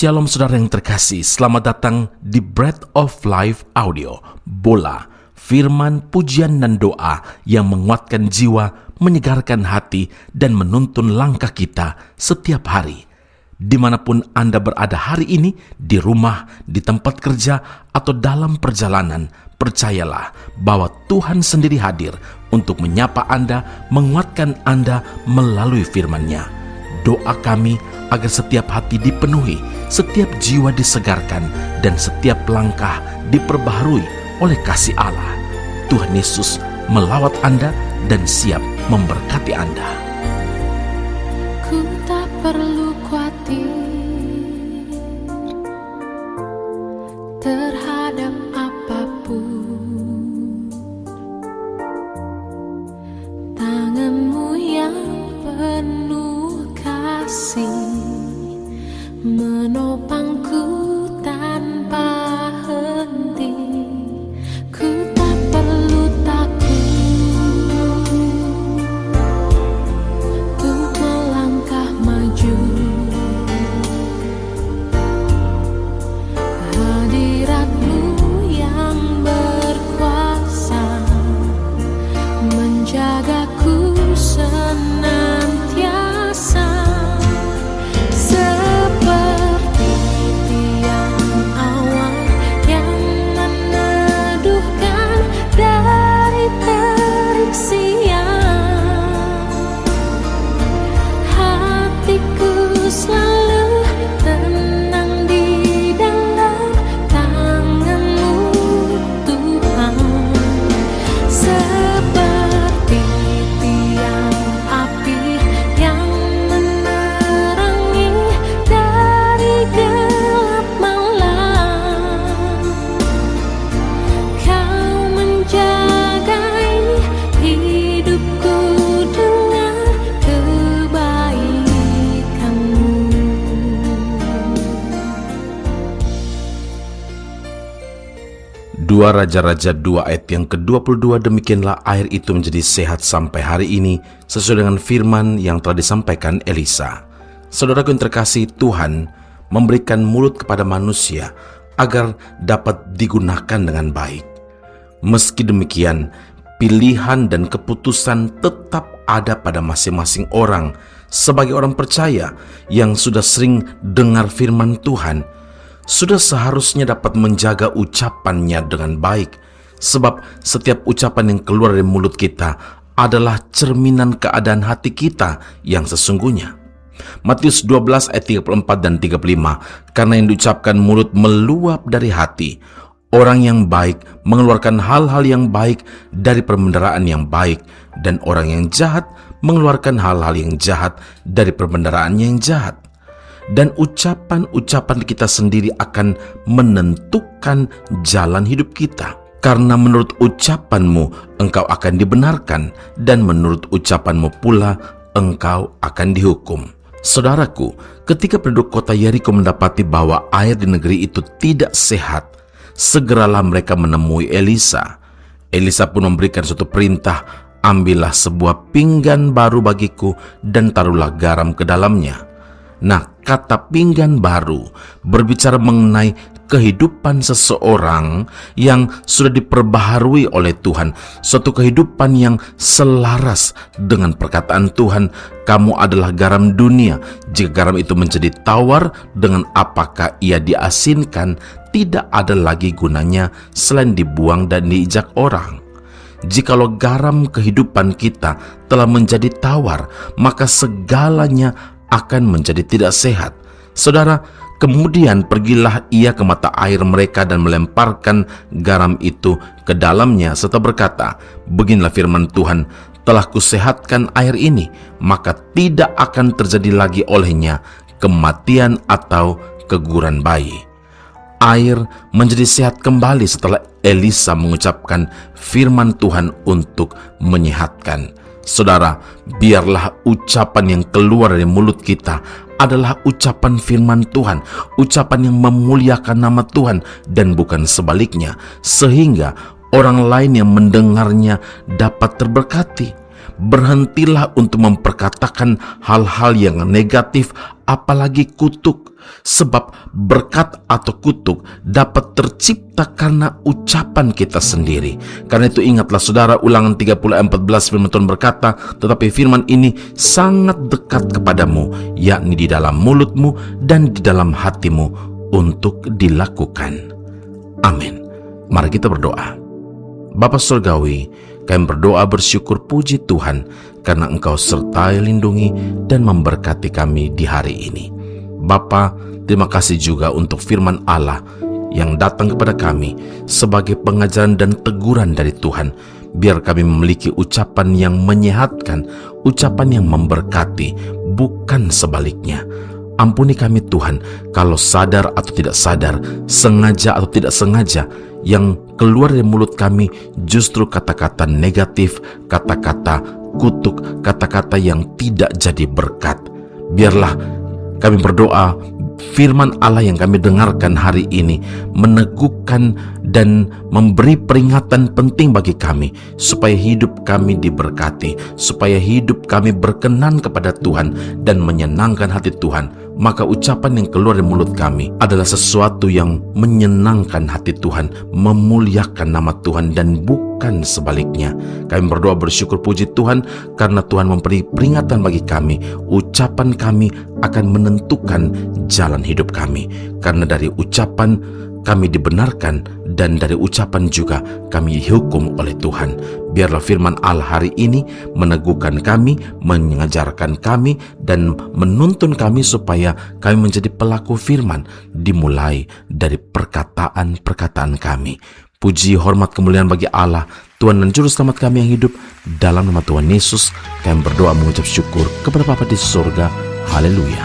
Shalom saudara yang terkasih, selamat datang di Bread of Life Audio, Bola, firman, pujian dan doa yang menguatkan jiwa, menyegarkan hati, dan menuntun langkah kita setiap hari. Dimanapun Anda berada hari ini, di rumah, di tempat kerja, atau dalam perjalanan, percayalah bahwa Tuhan sendiri hadir untuk menyapa Anda, menguatkan Anda melalui firman-Nya. Doa kami agar setiap hati dipenuhi, setiap jiwa disegarkan, dan setiap langkah diperbaharui oleh kasih Allah. Tuhan Yesus melawat Anda dan siap memberkati Anda. Ku tak perlu khawatir terhadap apapun. Tangan-Mu yang penuh kasih menopangku tanpa henti. Ku tak perlu takut untuk melangkah maju. Hadirat-Mu yang berkuasa menjagaku senantiasa. Dua Raja-Raja 2 ayat yang ke-22, demikianlah air itu menjadi sehat sampai hari ini, sesuai dengan firman yang telah disampaikan Elisa. Saudaraku yang terkasih, Tuhan memberikan mulut kepada manusia agar dapat digunakan dengan baik. Meski demikian, pilihan dan keputusan tetap ada pada masing-masing orang. Sebagai orang percaya yang sudah sering dengar firman Tuhan, sudah seharusnya dapat menjaga ucapannya dengan baik, sebab setiap ucapan yang keluar dari mulut kita adalah cerminan keadaan hati kita yang sesungguhnya. Matius 12 ayat 34 dan 35, karena yang diucapkan mulut meluap dari hati. Orang yang baik mengeluarkan hal-hal yang baik dari perbendaharaan yang baik, dan orang yang jahat mengeluarkan hal-hal yang jahat dari perbendaharaan yang jahat. Dan ucapan-ucapan kita sendiri akan menentukan jalan hidup kita. Karena menurut ucapanmu engkau akan dibenarkan, dan menurut ucapanmu pula engkau akan dihukum. Saudaraku, ketika penduduk kota Yeriko mendapati bahwa air di negeri itu tidak sehat, segeralah mereka menemui Elisa. Elisa pun memberikan suatu perintah, ambillah sebuah pinggan baru bagiku dan taruhlah garam ke dalamnya. Nah, kata pinggan baru berbicara mengenai kehidupan seseorang yang sudah diperbaharui oleh Tuhan. Suatu kehidupan yang selaras dengan perkataan Tuhan, kamu adalah garam dunia. Jika garam itu menjadi tawar, dengan apakah ia diasinkan, tidak ada lagi gunanya selain dibuang dan diinjak orang. Jikalau garam kehidupan kita telah menjadi tawar, maka segalanya akan menjadi tidak sehat. Saudara, kemudian pergilah ia ke mata air mereka dan melemparkan garam itu ke dalamnya serta berkata, beginilah firman Tuhan, telah kusehatkan air ini, maka tidak akan terjadi lagi olehnya kematian atau keguguran bayi. Air menjadi sehat kembali setelah Elisa mengucapkan firman Tuhan untuk menyehatkan. Saudara, biarlah ucapan yang keluar dari mulut kita adalah ucapan firman Tuhan, ucapan yang memuliakan nama Tuhan dan bukan sebaliknya, sehingga orang lain yang mendengarnya dapat terberkati. berhentilah untuk memperkatakan hal-hal yang negatif, apalagi kutuk. Sebab berkat atau kutuk dapat tercipta karena ucapan kita sendiri. Karena itu ingatlah saudara, Ulangan 30 ayat 14 firman Tuhan berkata, tetapi firman ini sangat dekat kepadamu, yakni di dalam mulutmu dan di dalam hatimu, untuk dilakukan. Amin. Mari kita berdoa. Bapa Surgawi, kami berdoa bersyukur puji Tuhan karena Engkau sertai, lindungi, dan memberkati kami di hari ini. Bapa, terima kasih juga untuk firman Allah yang datang kepada kami sebagai pengajaran dan teguran dari Tuhan. Biar kami memiliki ucapan yang menyehatkan, ucapan yang memberkati, bukan sebaliknya. Ampuni kami Tuhan, kalau sadar atau tidak sadar, sengaja atau tidak sengaja, yang keluar dari mulut kami justru kata-kata negatif, kata-kata kutuk, kata-kata yang tidak jadi berkat. Biarlah kami berdoa, firman Allah yang kami dengarkan hari ini meneguhkan dan memberi peringatan penting bagi kami, supaya hidup kami diberkati, supaya hidup kami berkenan kepada Tuhan dan menyenangkan hati Tuhan. Maka ucapan yang keluar dari mulut kami adalah sesuatu yang menyenangkan hati Tuhan, memuliakan nama Tuhan, dan bukan sebaliknya. Kami berdoa bersyukur puji Tuhan karena Tuhan memberi peringatan bagi kami. Ucapan kami akan menentukan jalan hidup kami, karena dari ucapan kami dibenarkan, dan dari ucapan juga kami dihukum oleh Tuhan. Biarlah firman Allah hari ini meneguhkan kami, mengajarkan kami, dan menuntun kami supaya kami menjadi pelaku firman, dimulai dari perkataan-perkataan kami. Puji, hormat, kemuliaan bagi Allah, Tuhan dan Juru Selamat kami yang hidup. Dalam nama Tuhan Yesus, kami berdoa mengucap syukur kepada Bapa di surga. Haleluya.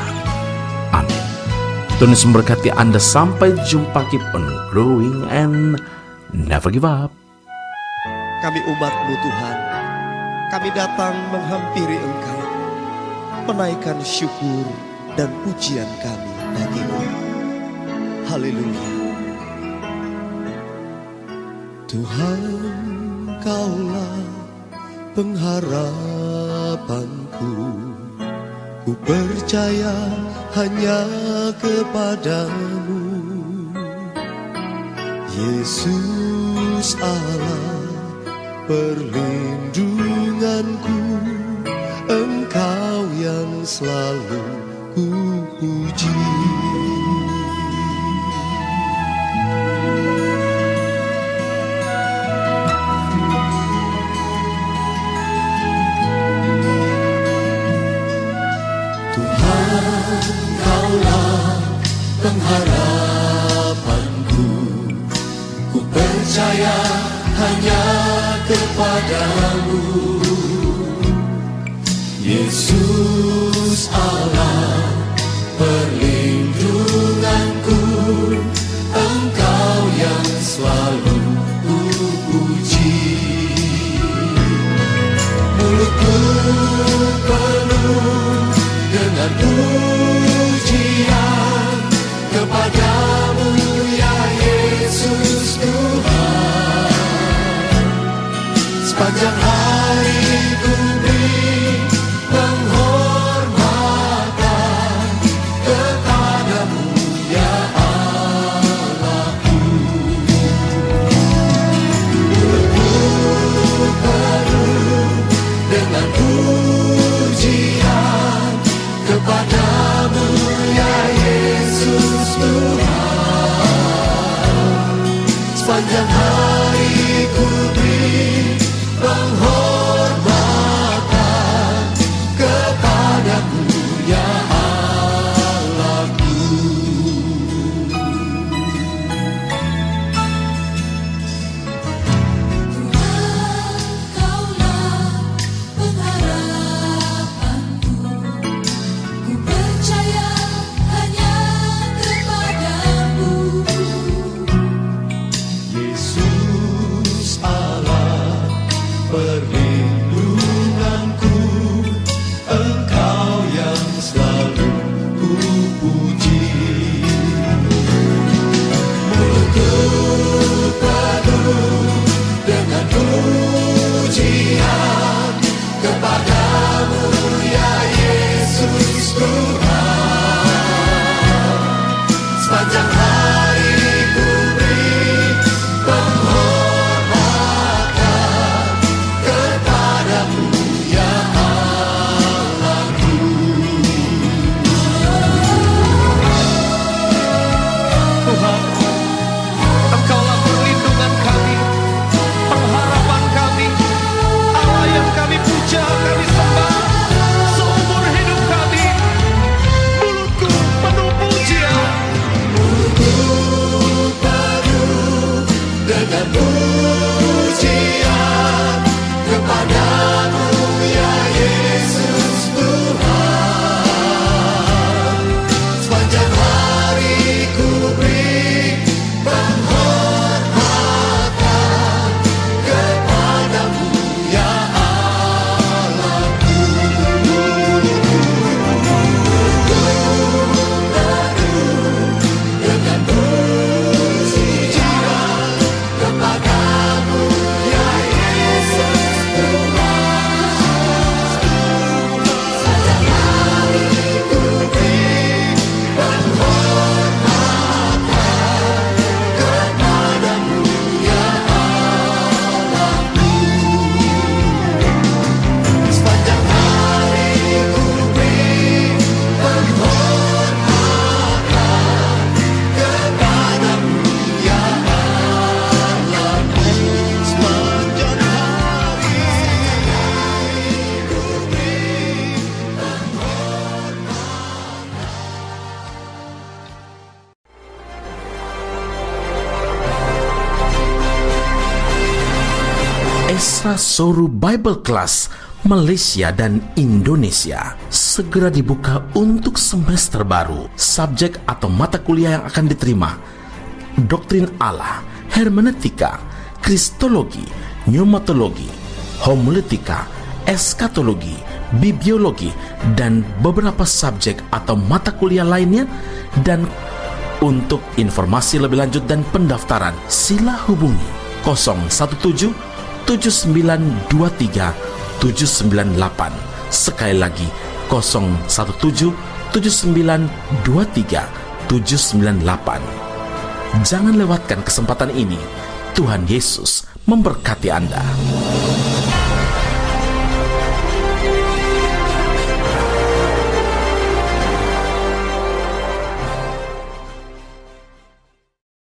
Amin. Tuhan Yesus memberkati Anda. Sampai jumpa. Keep on growing and never give up. Kami umat-Mu Tuhan, kami datang menghampiri Engkau, menaikkan syukur dan pujian kami bagi-Mu. Haleluya. Tuhan, Kaulah pengharapanku, ku percaya hanya kepadamu. Yesus Allah perlindunganku, Engkau yang selalu ku puji. Tuhan, Kaulah pengharapanku, ku percaya hanya kepadamu. Yesus Allah perlindunganku, Engkau yang selalu ku puji. Mulutku penuh dengan pujian kepadamu ya Yesus Tuhan. Sepanjang hari ku beri penghormatan kepadamu ya Allahku. Mulutku penuh dengan pujian kepadamu ya Yesus Tuhan. Sepanjang hari ku beri penghormatan kepadamu ya Allahku. Tuhan, Kaulah pengharapanku, ku percaya hanya kepadamu. Yesus Allah perlindunganku, kepadamu ya Yesus Tuhan. Sepanjang hari ku beri penghormatan kepadamu ya Allahku. Tuhan, Engkaulah perlindungan kami, pengharapan kami, Allah yang kami puja, kami sembah seumur hidup kami. Mulutku penuh pujian, Penuh dengan pujian kepadamu ya Yesus Tuhan. Sepanjang hari ku beri penghormatan kepadamu ya Allahku. Dengan pujian kepadamu ya Yesus Tuhan. Sepanjang hari ku beri penghormatan kepadamu ya Allahku. Sepanjang hari ku beri penghormatan kepadamu ya Allahku. Sepanjang hari ku beri Esra Soru Bible Class Malaysia dan Indonesia segera dibuka untuk semester baru. Subjek atau mata kuliah yang akan diterima: Doktrin Allah, Hermeneutika, Kristologi, Pneumatologi, Homiletika, Eskatologi, Bibliologi, dan beberapa subjek atau mata kuliah lainnya. Dan untuk informasi lebih lanjut dan pendaftaran, sila hubungi 017 7923 798. Sekali lagi 017 7923 798. Jangan lewatkan kesempatan ini. Tuhan Yesus memberkati Anda.